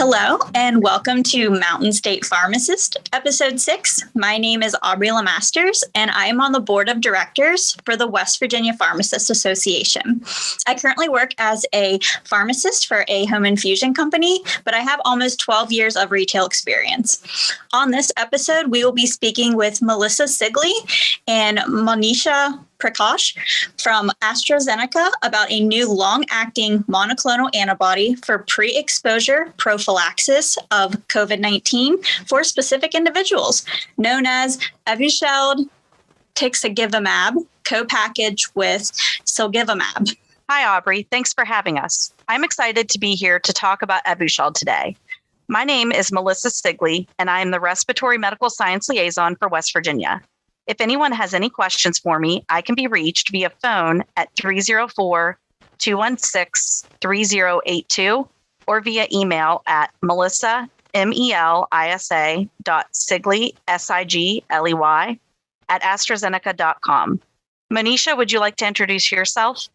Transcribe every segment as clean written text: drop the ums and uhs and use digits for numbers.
Hello, and welcome to Mountain State Pharmacist, Episode 6. My name is Aubrey LeMasters, and I am on the Board of Directors for the West Virginia Pharmacists Association. I currently work as a pharmacist for a home infusion company, but I have almost 12 years of retail experience. On this episode, we will be speaking with Melissa Sigley and Monisha Prakash from AstraZeneca about a new long-acting monoclonal antibody for pre-exposure prophylaxis of COVID-19 for specific individuals, known as Evusheld tixagevimab, co-packaged with silgivimab. Hi, Aubrey. Thanks for having us. I'm excited to be here to talk about Evusheld today. My name is Melissa Sigley, and I am the Respiratory Medical Science Liaison for West Virginia. If anyone has any questions for me, I can be reached via phone at 304-216-3082 or via email at melissa, melisa, .sigley, sigley, at AstraZeneca.com. Monisha, would you like to introduce yourself?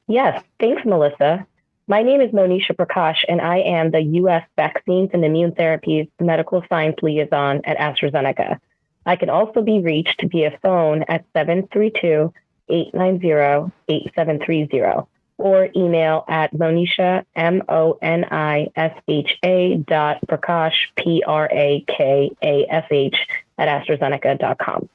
Yes, thanks, Melissa. My name is Monisha Prakash, and I am the U.S. Vaccines and Immune Therapies Medical Science Liaison at AstraZeneca. I can also be reached via phone at 732-890-8730 or email at Monisha, Monisha.Prakash, Prakash, at AstraZeneca.com.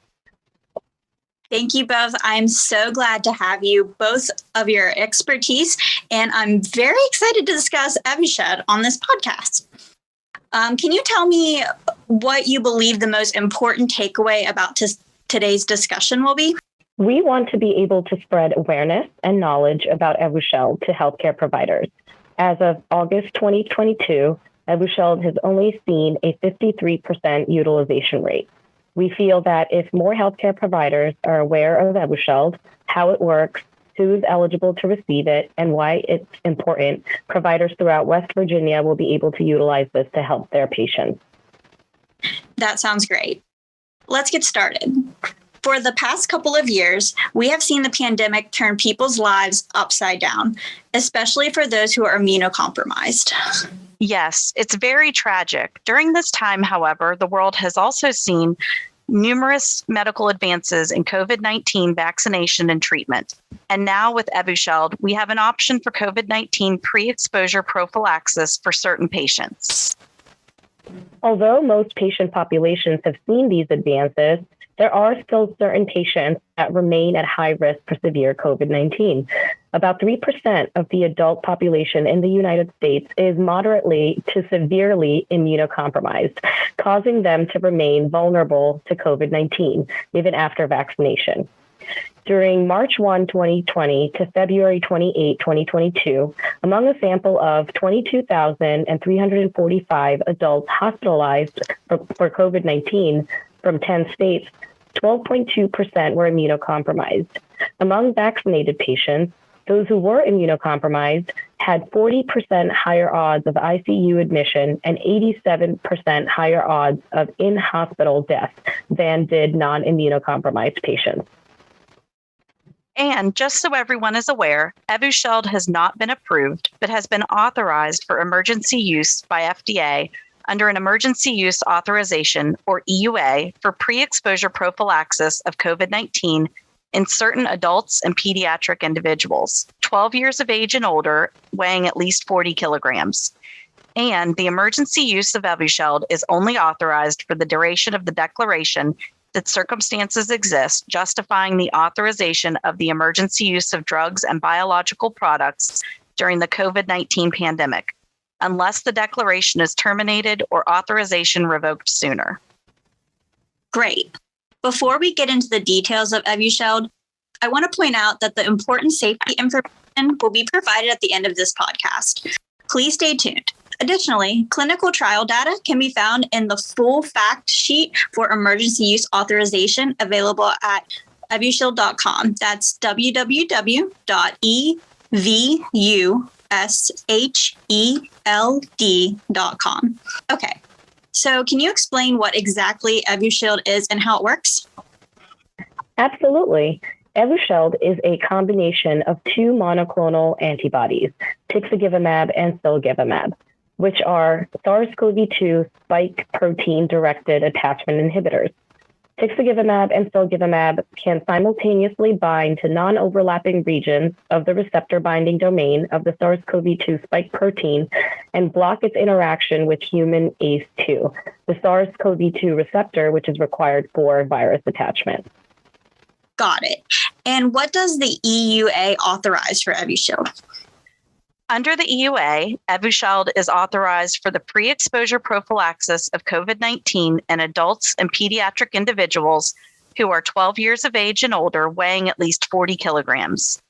Thank you both. I'm so glad to have you, both of your expertise, and I'm very excited to discuss Evusheld on this podcast. Can you tell me what you believe the most important takeaway about today's discussion will be? We want to be able to spread awareness and knowledge about Evusheld to healthcare providers. As of August 2022, Evusheld has only seen a 53% utilization rate. We feel that if more healthcare providers are aware of Evusheld, how it works, who is eligible to receive it, and why it's important, providers throughout West Virginia will be able to utilize this to help their patients. That sounds great. Let's get started. For the past couple of years, we have seen the pandemic turn people's lives upside down, especially for those who are immunocompromised. Yes, it's very tragic. During this time, however, the world has also seen numerous medical advances in COVID-19 vaccination and treatment. And now with Evusheld, we have an option for COVID-19 pre-exposure prophylaxis for certain patients. Although most patient populations have seen these advances, there are still certain patients that remain at high risk for severe COVID-19. About 3% of the adult population in the United States is moderately to severely immunocompromised, causing them to remain vulnerable to COVID-19 even after vaccination. During March 1, 2020 to February 28, 2022, among a sample of 22,345 adults hospitalized for COVID-19 from 10 states, 12.2% were immunocompromised. Among vaccinated patients, those who were immunocompromised had 40% higher odds of ICU admission and 87% higher odds of in-hospital death than did non-immunocompromised patients. And just so everyone is aware, Evusheld has not been approved, but has been authorized for emergency use by FDA under an emergency use authorization, or EUA, for pre-exposure prophylaxis of COVID-19 in certain adults and pediatric individuals, 12 years of age and older, weighing at least 40 kilograms. And the emergency use of Evusheld is only authorized for the duration of the declaration that circumstances exist justifying the authorization of the emergency use of drugs and biological products during the COVID-19 pandemic, unless the declaration is terminated or authorization revoked sooner. Great. Before we get into the details of Evusheld, I want to point out that the important safety information will be provided at the end of this podcast. Please stay tuned. Additionally, clinical trial data can be found in the full fact sheet for emergency use authorization available at evusheld.com. That's www.evusheld.com. Okay, so can you explain what exactly Evusheld is and how it works? Absolutely. Evusheld is a combination of two monoclonal antibodies, tixagevimab and silgivimab. which are SARS-CoV-2 spike protein-directed attachment inhibitors. Tixagevimab and silgevimab can simultaneously bind to non-overlapping regions of the receptor binding domain of the SARS-CoV-2 spike protein and block its interaction with human ACE2, the SARS-CoV-2 receptor, which is required for virus attachment. Got it. And what does the EUA authorize for Evusheld? Under the EUA, Evusheld is authorized for the pre-exposure prophylaxis of COVID-19 in adults and pediatric individuals who are 12 years of age and older, weighing at least 40 kilograms.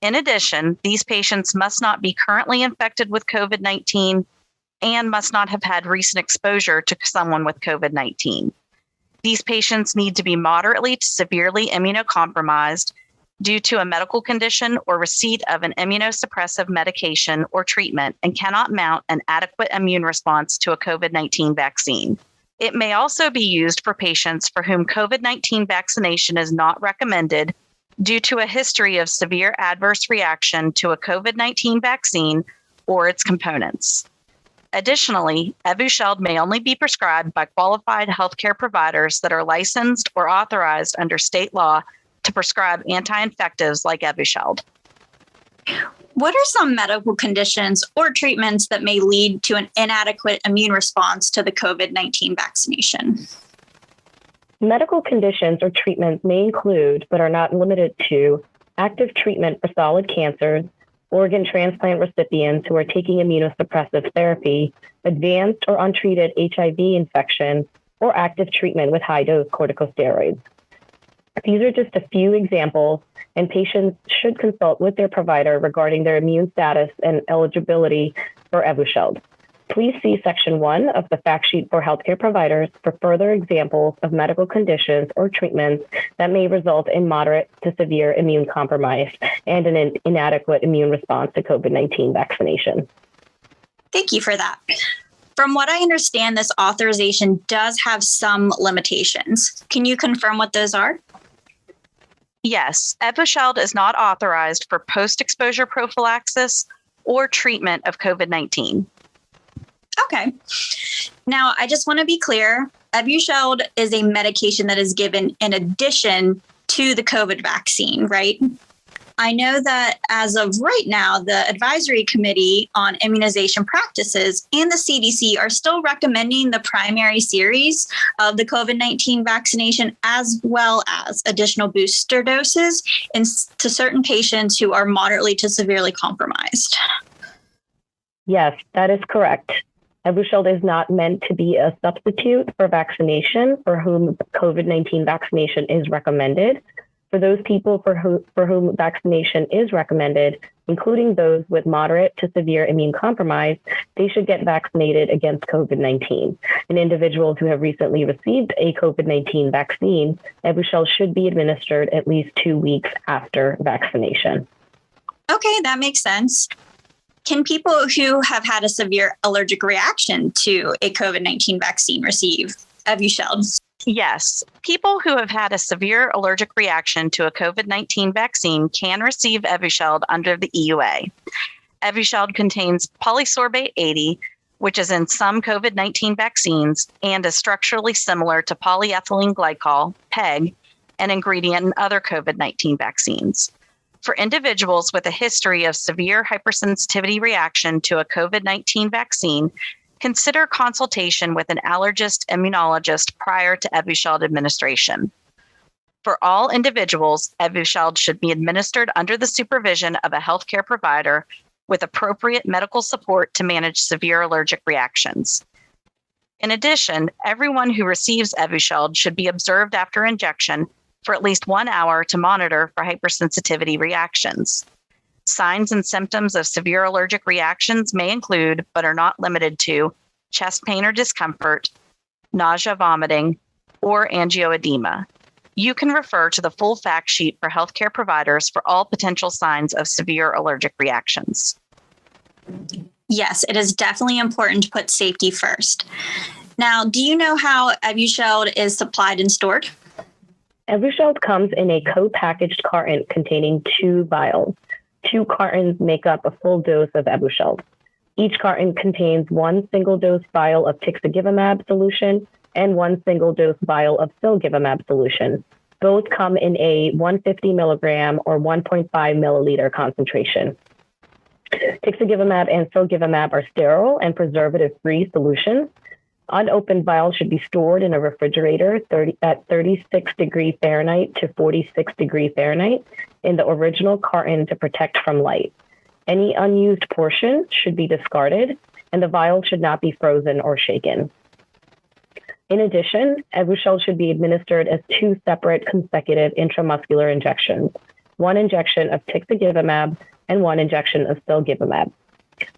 In addition, these patients must not be currently infected with COVID-19 and must not have had recent exposure to someone with COVID-19. These patients need to be moderately to severely immunocompromised due to a medical condition or receipt of an immunosuppressive medication or treatment and cannot mount an adequate immune response to a COVID-19 vaccine. It may also be used for patients for whom COVID-19 vaccination is not recommended due to a history of severe adverse reaction to a COVID-19 vaccine or its components. Additionally, Evusheld may only be prescribed by qualified healthcare providers that are licensed or authorized under state law to prescribe anti-infectives like Evusheld. What are some medical conditions or treatments that may lead to an inadequate immune response to the COVID-19 vaccination? Medical conditions or treatments may include, but are not limited to, active treatment for solid cancers, organ transplant recipients who are taking immunosuppressive therapy, advanced or untreated HIV infection, or active treatment with high-dose corticosteroids. These are just a few examples, and patients should consult with their provider regarding their immune status and eligibility for Evusheld. Please see Section 1 of the fact sheet for healthcare providers for further examples of medical conditions or treatments that may result in moderate to severe immune compromise and an inadequate immune response to COVID-19 vaccination. Thank you for that. From what I understand, this authorization does have some limitations. Can you confirm what those are? Yes, Evusheld is not authorized for post-exposure prophylaxis or treatment of COVID-19. Okay. Now, I just want to be clear. Evusheld is a medication that is given in addition to the COVID vaccine, right? I know that as of right now, the Advisory Committee on Immunization Practices and the CDC are still recommending the primary series of the COVID-19 vaccination, as well as additional booster doses to certain patients who are moderately to severely compromised. Yes, that is correct. Evusheld is not meant to be a substitute for vaccination for whom COVID-19 vaccination is recommended. For those people for whom vaccination is recommended, including those with moderate to severe immune compromise, they should get vaccinated against COVID-19. And individuals who have recently received a COVID-19 vaccine, Evusheld should be administered at least 2 weeks after vaccination. Okay, that makes sense. Can people who have had a severe allergic reaction to a COVID-19 vaccine receive Evusheld? Yes, people who have had a severe allergic reaction to a COVID-19 vaccine can receive Evusheld under the EUA. Evusheld contains polysorbate 80, which is in some COVID-19 vaccines and is structurally similar to polyethylene glycol, PEG, an ingredient in other COVID-19 vaccines. For individuals with a history of severe hypersensitivity reaction to a COVID-19 vaccine, consider consultation with an allergist immunologist prior to Evusheld administration. For all individuals, Evusheld should be administered under the supervision of a healthcare provider with appropriate medical support to manage severe allergic reactions. In addition, everyone who receives Evusheld should be observed after injection for at least 1 hour to monitor for hypersensitivity reactions. Signs and symptoms of severe allergic reactions may include, but are not limited to, chest pain or discomfort, nausea, vomiting, or angioedema. You can refer to the full fact sheet for healthcare providers for all potential signs of severe allergic reactions. Yes, it is definitely important to put safety first. Now, do you know how Evusheld is supplied and stored? Evusheld comes in a co-packaged carton containing 2 vials. 2 cartons make up a full dose of Evusheld. Each carton contains one single-dose vial of tixagevimab solution and one single-dose vial of silgevimab solution. Both come in a 150 milligram or 1.5 milliliter concentration. Tixagevimab and silgevimab are sterile and preservative-free solutions. Unopened vials should be stored in a refrigerator at 36 degrees Fahrenheit to 46 degrees Fahrenheit in the original carton to protect from light. Any unused portion should be discarded, and the vial should not be frozen or shaken. In addition, Evusheld should be administered as two separate consecutive intramuscular injections, one injection of tixagevimab and one injection of silgevimab.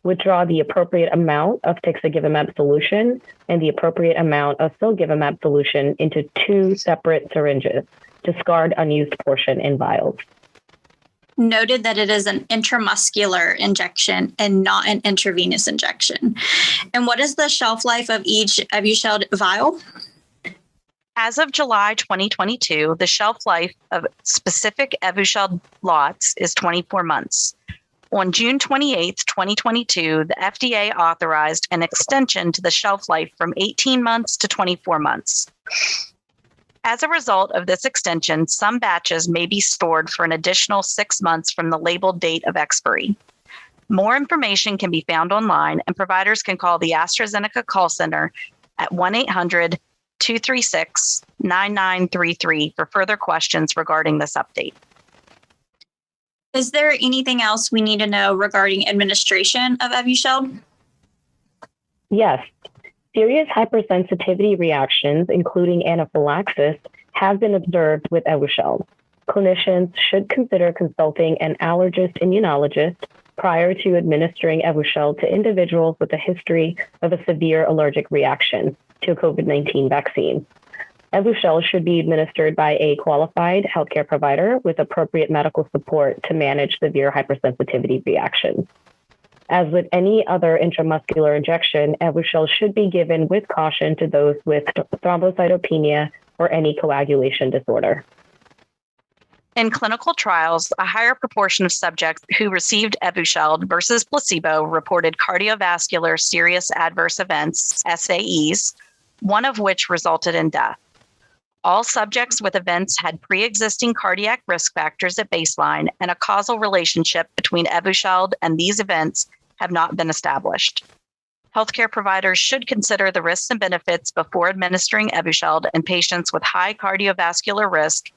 Withdraw the appropriate amount of tixagevimab solution and the appropriate amount of silgevimab solution into two separate syringes. Discard unused portion in vials. Noted that it is an intramuscular injection and not an intravenous injection. And what is the shelf life of each Evusheld vial? As of July 2022, the shelf life of specific Evusheld lots is 24 months. On June 28, 2022, the FDA authorized an extension to the shelf life from 18 months to 24 months. As a result of this extension, some batches may be stored for an additional 6 months from the labeled date of expiry. More information can be found online, and providers can call the AstraZeneca call center at 1-800-236-9933 for further questions regarding this update. Is there anything else we need to know regarding administration of Evusheld? Yes. Serious hypersensitivity reactions, including anaphylaxis, have been observed with Evusheld. Clinicians should consider consulting an allergist immunologist prior to administering Evusheld to individuals with a history of a severe allergic reaction to a COVID-19 vaccine. Evusheld should be administered by a qualified healthcare provider with appropriate medical support to manage severe hypersensitivity reactions. As with any other intramuscular injection, Evusheld should be given with caution to those with thrombocytopenia or any coagulation disorder. In clinical trials, a higher proportion of subjects who received Evusheld versus placebo reported cardiovascular serious adverse events, SAEs, one of which resulted in death. All subjects with events had pre-existing cardiac risk factors at baseline, and a causal relationship between Evusheld and these events have not been established. Healthcare providers should consider the risks and benefits before administering Evusheld in patients with high cardiovascular risk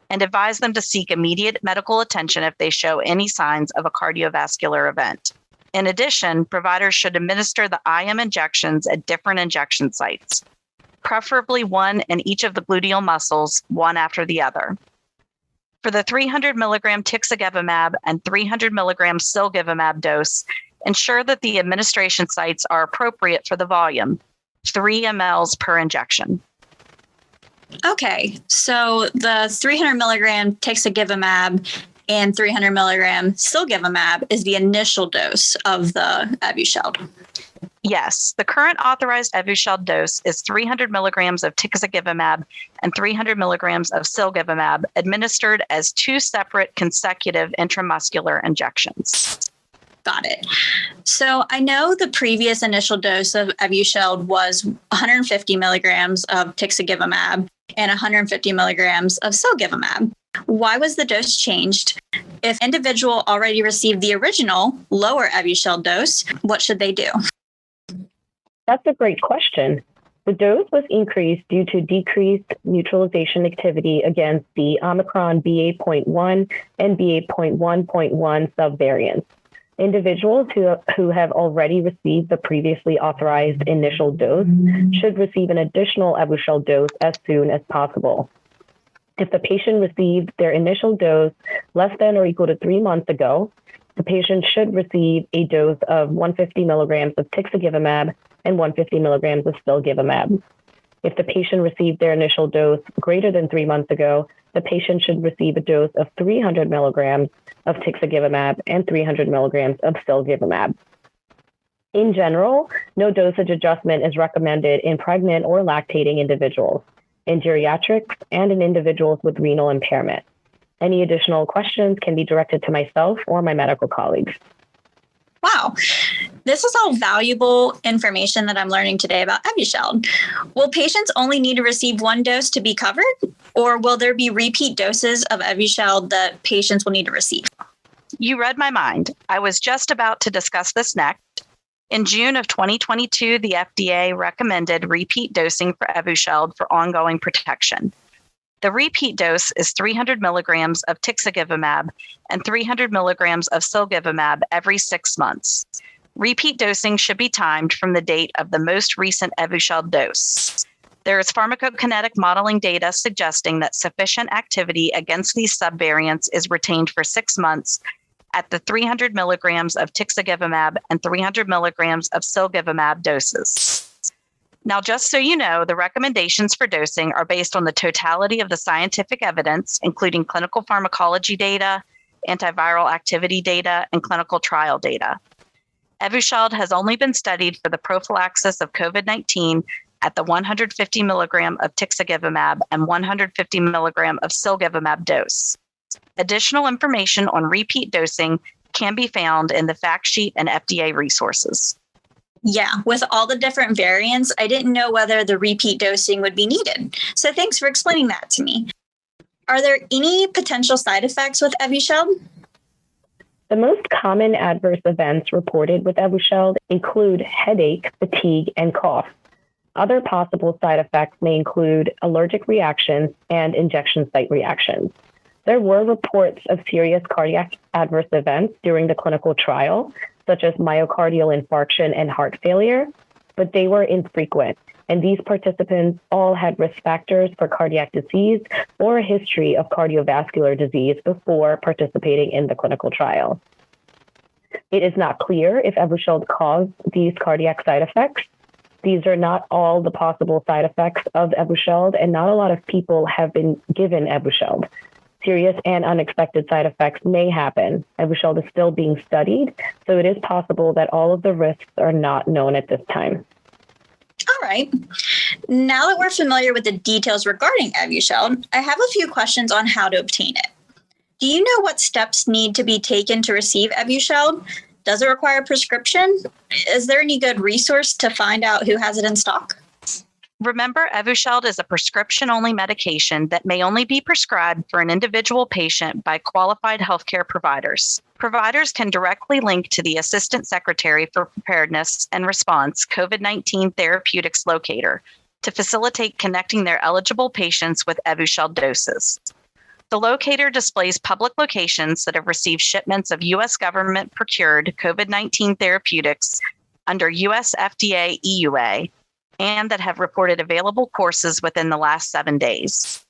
and advise them to seek immediate medical attention if they show any signs of a cardiovascular event. In addition, providers should administer the IM injections at different injection sites, preferably one in each of the gluteal muscles, one after the other. For the 300 milligram tixagevimab and 300 milligram silgevimab dose, ensure that the administration sites are appropriate for the volume, 3 mLs per injection. Okay, so the 300 milligram tixagevimab and 300 milligram silgevimab is the initial dose of the Evusheld. Yes, the current authorized Evusheld dose is 300 milligrams of tixagevimab and 300 milligrams of silgevimab administered as two separate consecutive intramuscular injections. Got it. So I know the previous initial dose of Evusheld was 150 milligrams of tixagevimab and 150 milligrams of silgevimab. Why was the dose changed? If individual already received the original lower Evusheld dose, what should they do? That's a great question. The dose was increased due to decreased neutralization activity against the Omicron BA.1 and BA.1.1 subvariants. Individuals who have already received the previously authorized initial dose should receive an additional Evusheld dose as soon as possible. If the patient received their initial dose less than or equal to 3 months ago, the patient should receive a dose of 150 milligrams of tixagevimab and 150 milligrams of silgevimab. If the patient received their initial dose greater than 3 months ago, the patient should receive a dose of 300 milligrams of tixagevimab and 300 milligrams of silgevimab. In general, no dosage adjustment is recommended in pregnant or lactating individuals, in geriatrics, and in individuals with renal impairment. Any additional questions can be directed to myself or my medical colleagues. Wow. This is all valuable information that I'm learning today about Evusheld. Will patients only need to receive one dose to be covered, or will there be repeat doses of Evusheld that patients will need to receive? You read my mind. I was just about to discuss this next. In June of 2022, the FDA recommended repeat dosing for Evusheld for ongoing protection. The repeat dose is 300 milligrams of tixagevimab and 300 milligrams of silgevimab every 6 months. Repeat dosing should be timed from the date of the most recent Evusheld dose. There is pharmacokinetic modeling data suggesting that sufficient activity against these subvariants is retained for 6 months at the 300 milligrams of tixagevimab and 300 milligrams of silgevimab doses. Now, just so you know, the recommendations for dosing are based on the totality of the scientific evidence, including clinical pharmacology data, antiviral activity data, and clinical trial data. Evusheld has only been studied for the prophylaxis of COVID-19 at the 150 milligram of tixagevimab and 150 milligram of silgevimab dose. Additional information on repeat dosing can be found in the fact sheet and FDA resources. Yeah, with all the different variants, I didn't know whether the repeat dosing would be needed. So thanks for explaining that to me. Are there any potential side effects with Evusheld? The most common adverse events reported with Evusheld include headache, fatigue, and cough. Other possible side effects may include allergic reactions and injection site reactions. There were reports of serious cardiac adverse events during the clinical trial, such as myocardial infarction and heart failure, but they were infrequent. And these participants all had risk factors for cardiac disease or a history of cardiovascular disease before participating in the clinical trial. It is not clear if Evusheld caused these cardiac side effects. These are not all the possible side effects of Evusheld, and not a lot of people have been given Evusheld. Serious and unexpected side effects may happen. Evusheld is still being studied, so it is possible that all of the risks are not known at this time. All right. Now that we're familiar with the details regarding Evusheld, I have a few questions on how to obtain it. Do you know what steps need to be taken to receive Evusheld? Does it require a prescription? Is there any good resource to find out who has it in stock? Remember, Evusheld is a prescription-only medication that may only be prescribed for an individual patient by qualified healthcare providers. Providers can directly link to the Assistant Secretary for Preparedness and Response COVID-19 Therapeutics locator to facilitate connecting their eligible patients with Evusheld doses. The locator displays public locations that have received shipments of U.S. government-procured COVID-19 therapeutics under U.S. FDA EUA, and that have reported available courses within the last 7 days.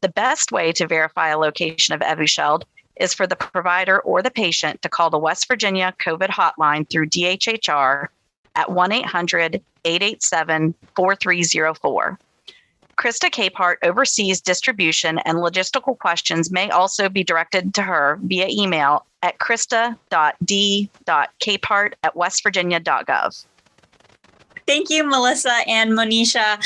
The best way to verify a location of Evusheld is for the provider or the patient to call the West Virginia COVID hotline through DHHR at 1-800-887-4304. Krista Capehart oversees distribution, and logistical questions may also be directed to her via email at krista.d.capehart@westvirginia.gov. Thank you, Melissa and Monisha,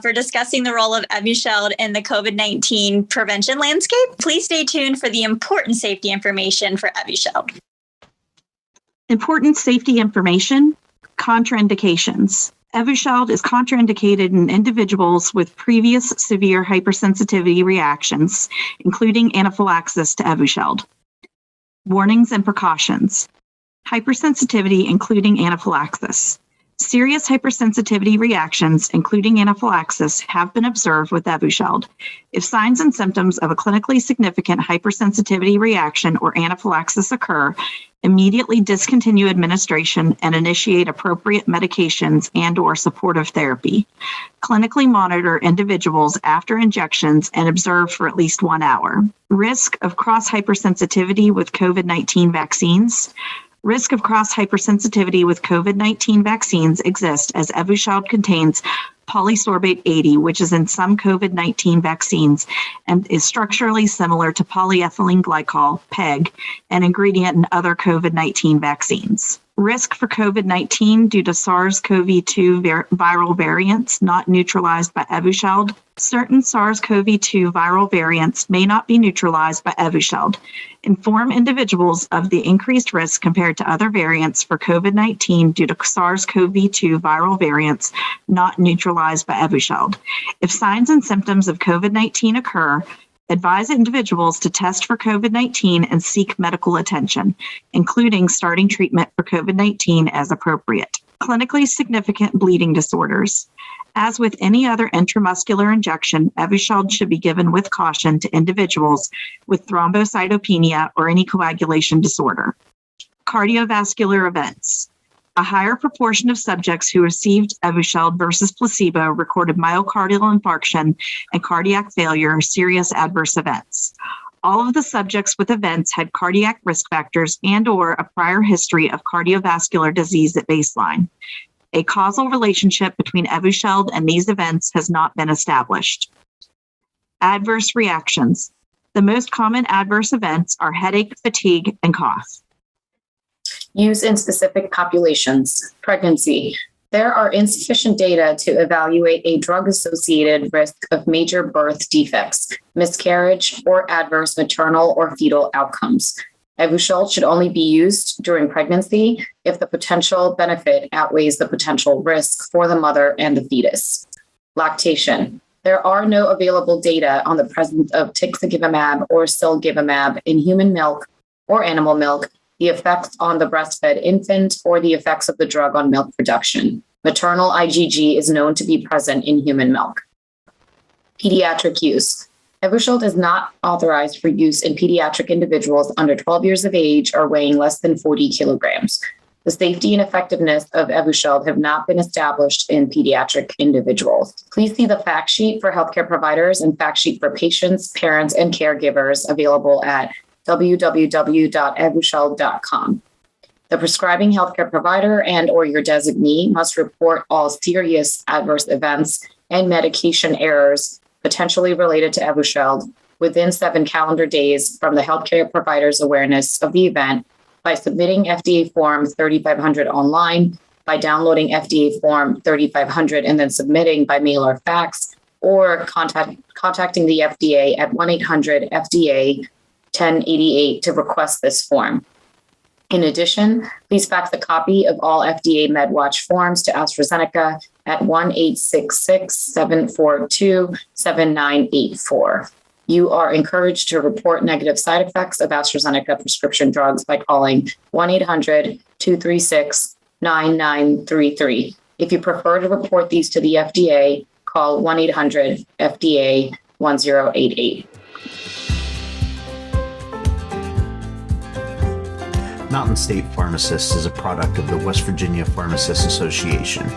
for discussing the role of Evusheld in the COVID-19 prevention landscape. Please stay tuned for the important safety information for Evusheld. Important safety information, contraindications. Evusheld is contraindicated in individuals with previous severe hypersensitivity reactions, including anaphylaxis to Evusheld. Warnings and precautions. Hypersensitivity, including anaphylaxis. Serious hypersensitivity reactions, including anaphylaxis, have been observed with Evusheld. If signs and symptoms of a clinically significant hypersensitivity reaction or anaphylaxis occur, immediately discontinue administration and initiate appropriate medications and/or supportive therapy. Clinically monitor individuals after injections and observe for at least 1 hour. Risk of cross-hypersensitivity with COVID-19 vaccines. Risk of cross-hypersensitivity with COVID-19 vaccines exists as Evusheld contains polysorbate 80, which is in some COVID-19 vaccines and is structurally similar to polyethylene glycol, PEG, an ingredient in other COVID-19 vaccines. Risk for COVID-19 due to SARS-CoV-2 viral variants not neutralized by Evusheld. Certain SARS-CoV-2 viral variants may not be neutralized by Evusheld. Inform individuals of the increased risk compared to other variants for COVID-19 due to SARS-CoV-2 viral variants not neutralized by Evusheld. If signs and symptoms of COVID-19 occur, advise individuals to test for COVID-19 and seek medical attention, including starting treatment for COVID-19 as appropriate. Clinically significant bleeding disorders. As with any other intramuscular injection, Evusheld should be given with caution to individuals with thrombocytopenia or any coagulation disorder. Cardiovascular events. A higher proportion of subjects who received Evusheld versus placebo recorded myocardial infarction and cardiac failure, serious adverse events. All of the subjects with events had cardiac risk factors and/or a prior history of cardiovascular disease at baseline. A causal relationship between Evusheld and these events has not been established. Adverse reactions. The most common adverse events are headache, fatigue, and cough. Use in specific populations. Pregnancy. There are insufficient data to evaluate a drug-associated risk of major birth defects, miscarriage, or adverse maternal or fetal outcomes. Evusheld should only be used during pregnancy if the potential benefit outweighs the potential risk for the mother and the fetus. Lactation. There are no available data on the presence of tixagevimab or silgevimab in human milk or animal milk, the effects on the breastfed infant, or the effects of the drug on milk production. Maternal IgG is known to be present in human milk. Pediatric use. Evusheld is not authorized for use in pediatric individuals under 12 years of age or weighing less than 40 kilograms. The safety and effectiveness of Evusheld have not been established in pediatric individuals. Please see the fact sheet for healthcare providers and fact sheet for patients, parents, and caregivers available at www.evusheld.com. The prescribing healthcare provider and/or your designee must report all serious adverse events and medication errors potentially related to Evusheld within 7 calendar days from the healthcare provider's awareness of the event by submitting FDA Form 3500 online, by downloading FDA Form 3500 and then submitting by mail or fax, or contacting the FDA at 1-800-FDA 1088 to request this form. In addition, please fax a copy of all FDA MedWatch forms to AstraZeneca at 1-866-742-7984. You are encouraged to report negative side effects of AstraZeneca prescription drugs by calling 1-800-236-9933. If you prefer to report these to the FDA, call 1-800-FDA 1088. Mountain State Pharmacists is a product of the West Virginia Pharmacists Association.